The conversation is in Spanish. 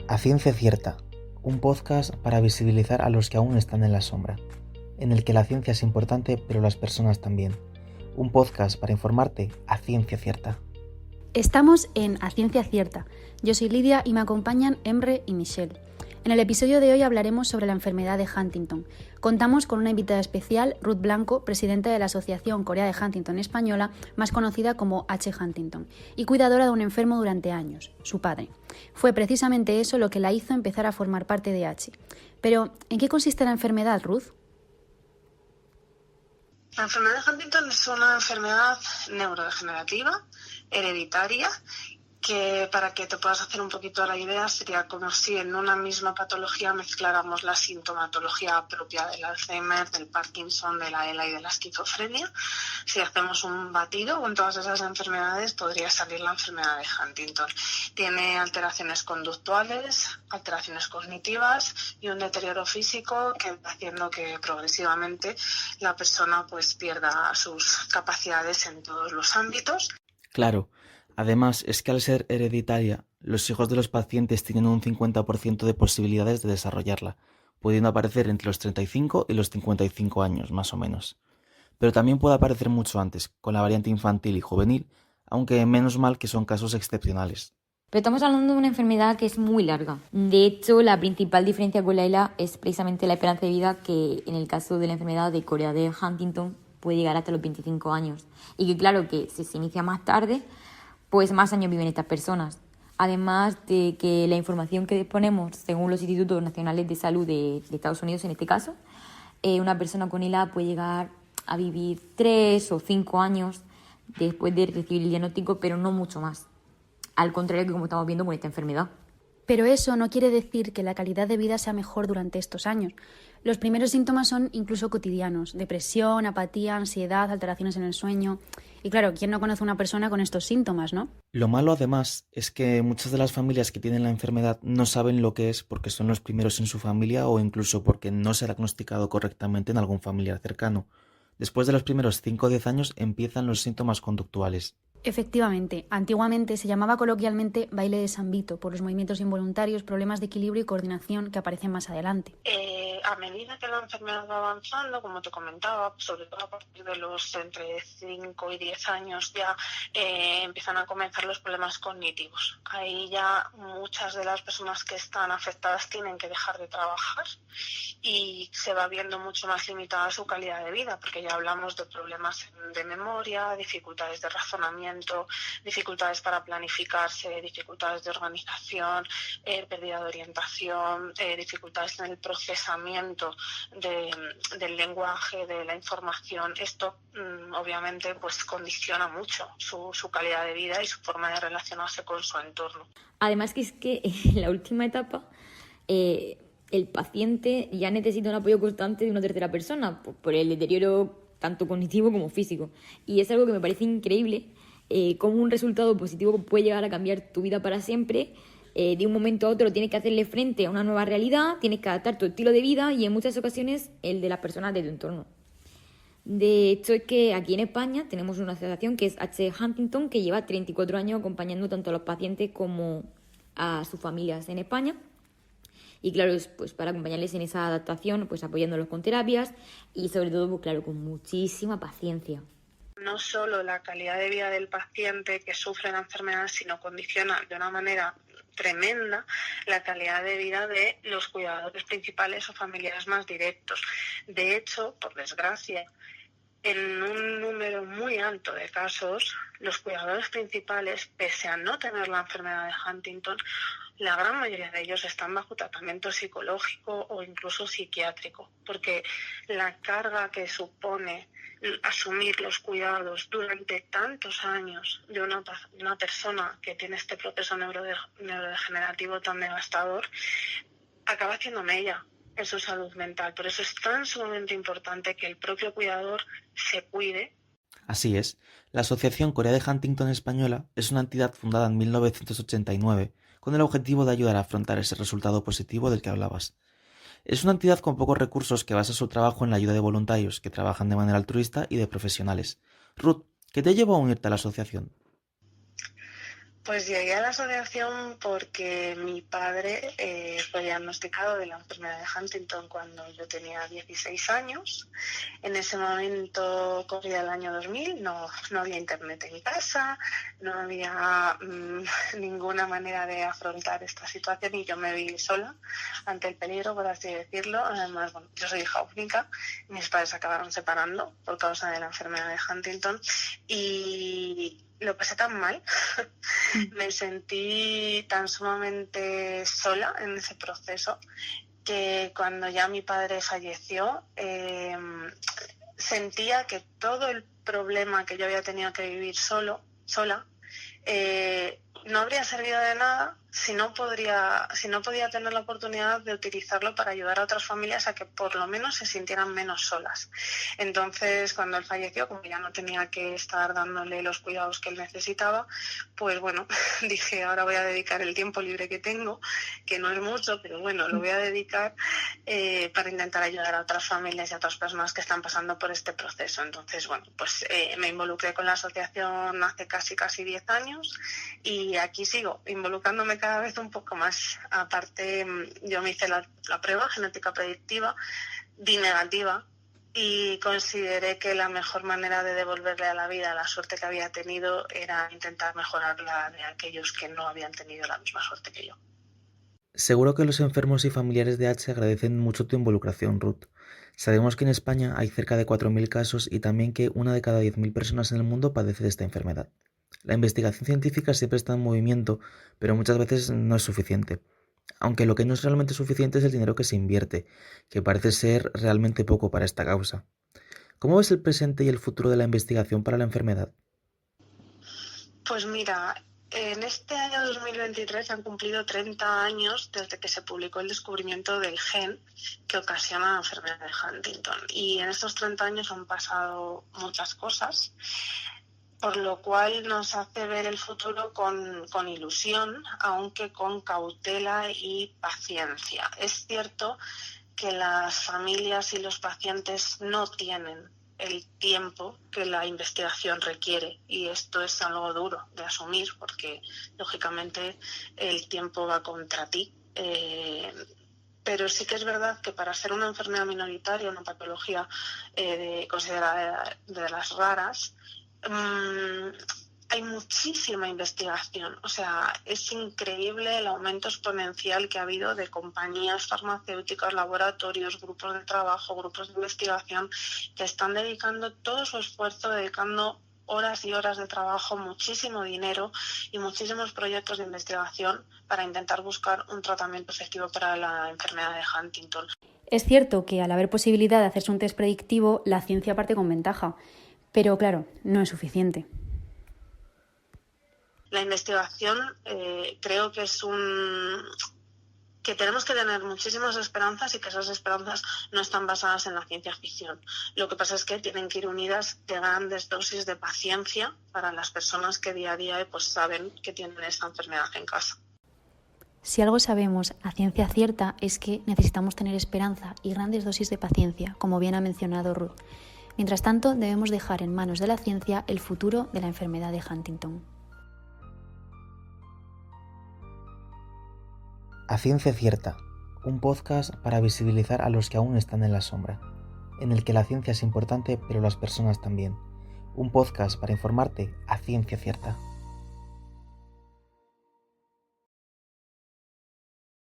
A Ciencia Cierta, un podcast para visibilizar a los que aún están en la sombra, en el que la ciencia es importante pero las personas también. Un podcast para informarte a ciencia cierta. Estamos en A Ciencia Cierta. Yo soy Lidia y me acompañan Emre y Michelle. En el episodio de hoy hablaremos sobre la enfermedad de Huntington. Contamos con una invitada especial, Ruth Blanco, presidenta de la Asociación Corea de Huntington Española, más conocida como H. Huntington, y cuidadora de un enfermo durante años, su padre. Fue precisamente eso lo que la hizo empezar a formar parte de H. Pero, ¿en qué consiste la enfermedad, Ruth? La enfermedad de Huntington es una enfermedad neurodegenerativa, hereditaria, que para que te puedas hacer un poquito la idea sería como si en una misma patología mezcláramos la sintomatología propia del Alzheimer, del Parkinson, de la ELA y de la esquizofrenia. Si hacemos un batido con todas esas enfermedades podría salir la enfermedad de Huntington. Tiene alteraciones conductuales, alteraciones cognitivas y un deterioro físico que va haciendo que progresivamente la persona pues pierda sus capacidades en todos los ámbitos. Claro, además es que al ser hereditaria, los hijos de los pacientes tienen un 50% de posibilidades de desarrollarla, pudiendo aparecer entre los 35 y los 55 años, más o menos. Pero también puede aparecer mucho antes, con la variante infantil y juvenil, aunque menos mal que son casos excepcionales. Pero estamos hablando de una enfermedad que es muy larga. De hecho, la principal diferencia con la ELA es precisamente la esperanza de vida, que en el caso de la enfermedad de Corea de Huntington puede llegar hasta los 25 años. Y que claro, que si se inicia más tarde, pues más años viven estas personas. Además de que la información que disponemos, según los Institutos Nacionales de Salud de Estados Unidos en este caso, una persona con ELA puede llegar a vivir 3 o 5 años después de recibir el diagnóstico, pero no mucho más. Al contrario que como estamos viendo con esta enfermedad. Pero eso no quiere decir que la calidad de vida sea mejor durante estos años. Los primeros síntomas son incluso cotidianos: depresión, apatía, ansiedad, alteraciones en el sueño. Y claro, ¿quién no conoce a una persona con estos síntomas, no? Lo malo además es que muchas de las familias que tienen la enfermedad no saben lo que es porque son los primeros en su familia o incluso porque no se ha diagnosticado correctamente en algún familiar cercano. Después de los primeros 5 o 10 años empiezan los síntomas conductuales. Efectivamente, antiguamente se llamaba coloquialmente baile de San Vito por los movimientos involuntarios, problemas de equilibrio y coordinación que aparecen más adelante. A medida que la enfermedad va avanzando, como te comentaba, sobre todo a partir de los entre 5 y 10 años ya empiezan a comenzar los problemas cognitivos. Ahí ya muchas de las personas que están afectadas tienen que dejar de trabajar y se va viendo mucho más limitada su calidad de vida, porque ya hablamos de problemas de memoria, dificultades de razonamiento, dificultades para planificarse, dificultades de organización, pérdida de orientación, dificultades en el procesamiento del lenguaje, de la información. Esto obviamente pues condiciona mucho su calidad de vida y su forma de relacionarse con su entorno. Además que es que en la última etapa el paciente ya necesita un apoyo constante de una tercera persona por el deterioro tanto cognitivo como físico. Y es algo que me parece increíble, cómo un resultado positivo puede llegar a cambiar tu vida para siempre. De un momento a otro tienes que hacerle frente a una nueva realidad, tienes que adaptar tu estilo de vida y en muchas ocasiones el de las personas de tu entorno. De hecho, es que aquí en España tenemos una asociación que es H. Huntington, que lleva 34 años acompañando tanto a los pacientes como a sus familias en España. Y claro, pues para acompañarles en esa adaptación, pues apoyándolos con terapias y sobre todo, pues claro, con muchísima paciencia. No solo la calidad de vida del paciente que sufre la enfermedad, sino condiciona de una manera tremenda la calidad de vida de los cuidadores principales o familiares más directos. De hecho, por desgracia, en un número muy alto de casos, los cuidadores principales, pese a no tener la enfermedad de Huntington, la gran mayoría de ellos están bajo tratamiento psicológico o incluso psiquiátrico, porque la carga que supone asumir los cuidados durante tantos años de una persona que tiene este proceso neurodegenerativo tan devastador, acaba haciendo mella en su salud mental. Por eso es tan sumamente importante que el propio cuidador se cuide. Así es, la Asociación Corea de Huntington Española es una entidad fundada en 1989 con el objetivo de ayudar a afrontar ese resultado positivo del que hablabas. Es una entidad con pocos recursos que basa su trabajo en la ayuda de voluntarios que trabajan de manera altruista y de profesionales. Ruth, ¿qué te llevó a unirte a la asociación? Pues llegué a la asociación porque mi padre fue diagnosticado de la enfermedad de Huntington cuando yo tenía 16 años. En ese momento corría el año 2000, no había internet en casa, no había ninguna manera de afrontar esta situación y yo me vi sola ante el peligro, por así decirlo. Además, bueno, yo soy hija única, mis padres se acabaron separando por causa de la enfermedad de Huntington y lo pasé tan mal, me sentí tan sumamente sola en ese proceso que cuando ya mi padre falleció sentía que todo el problema que yo había tenido que vivir sola, no habría servido de nada si no podía tener la oportunidad de utilizarlo para ayudar a otras familias a que por lo menos se sintieran menos solas. Entonces, cuando él falleció, como ya no tenía que estar dándole los cuidados que él necesitaba, pues bueno, dije, ahora voy a dedicar el tiempo libre que tengo, que no es mucho, pero bueno, lo voy a dedicar para intentar ayudar a otras familias y a otras personas que están pasando por este proceso. Entonces, bueno, pues me involucré con la asociación hace casi 10 años y aquí sigo involucrándome cada vez un poco más. Aparte, yo me hice la prueba genética predictiva, di negativa y consideré que la mejor manera de devolverle a la vida la suerte que había tenido era intentar mejorar la de aquellos que no habían tenido la misma suerte que yo. Seguro que los enfermos y familiares de H agradecen mucho tu involucración, Ruth. Sabemos que en España hay cerca de 4.000 casos y también que 1 de cada 10.000 personas en el mundo padece de esta enfermedad. La investigación científica siempre está en movimiento, pero muchas veces no es suficiente. Aunque lo que no es realmente suficiente es el dinero que se invierte, que parece ser realmente poco para esta causa. ¿Cómo ves el presente y el futuro de la investigación para la enfermedad? Pues mira, en este año 2023 se han cumplido 30 años desde que se publicó el descubrimiento del gen que ocasiona la enfermedad de Huntington. Y en estos 30 años han pasado muchas cosas, por lo cual nos hace ver el futuro con ilusión, aunque con cautela y paciencia. Es cierto que las familias y los pacientes no tienen el tiempo que la investigación requiere y esto es algo duro de asumir porque lógicamente el tiempo va contra ti. Pero sí que es verdad que para ser una enfermedad minoritaria, una patología considerada de las raras, hay muchísima investigación. O sea, es increíble el aumento exponencial que ha habido de compañías farmacéuticas, laboratorios, grupos de trabajo, grupos de investigación que están dedicando todo su esfuerzo, dedicando horas y horas de trabajo, muchísimo dinero y muchísimos proyectos de investigación para intentar buscar un tratamiento efectivo para la enfermedad de Huntington. Es cierto que al haber posibilidad de hacerse un test predictivo, la ciencia parte con ventaja, pero claro, no es suficiente. La investigación creo que que tenemos que tener muchísimas esperanzas y que esas esperanzas no están basadas en la ciencia ficción. Lo que pasa es que tienen que ir unidas de grandes dosis de paciencia para las personas que día a día pues saben que tienen esta enfermedad en casa. Si algo sabemos a ciencia cierta es que necesitamos tener esperanza y grandes dosis de paciencia, como bien ha mencionado Ruth. Mientras tanto, debemos dejar en manos de la ciencia el futuro de la enfermedad de Huntington. A Ciencia Cierta, un podcast para visibilizar a los que aún están en la sombra, en el que la ciencia es importante pero las personas también. Un podcast para informarte a ciencia cierta.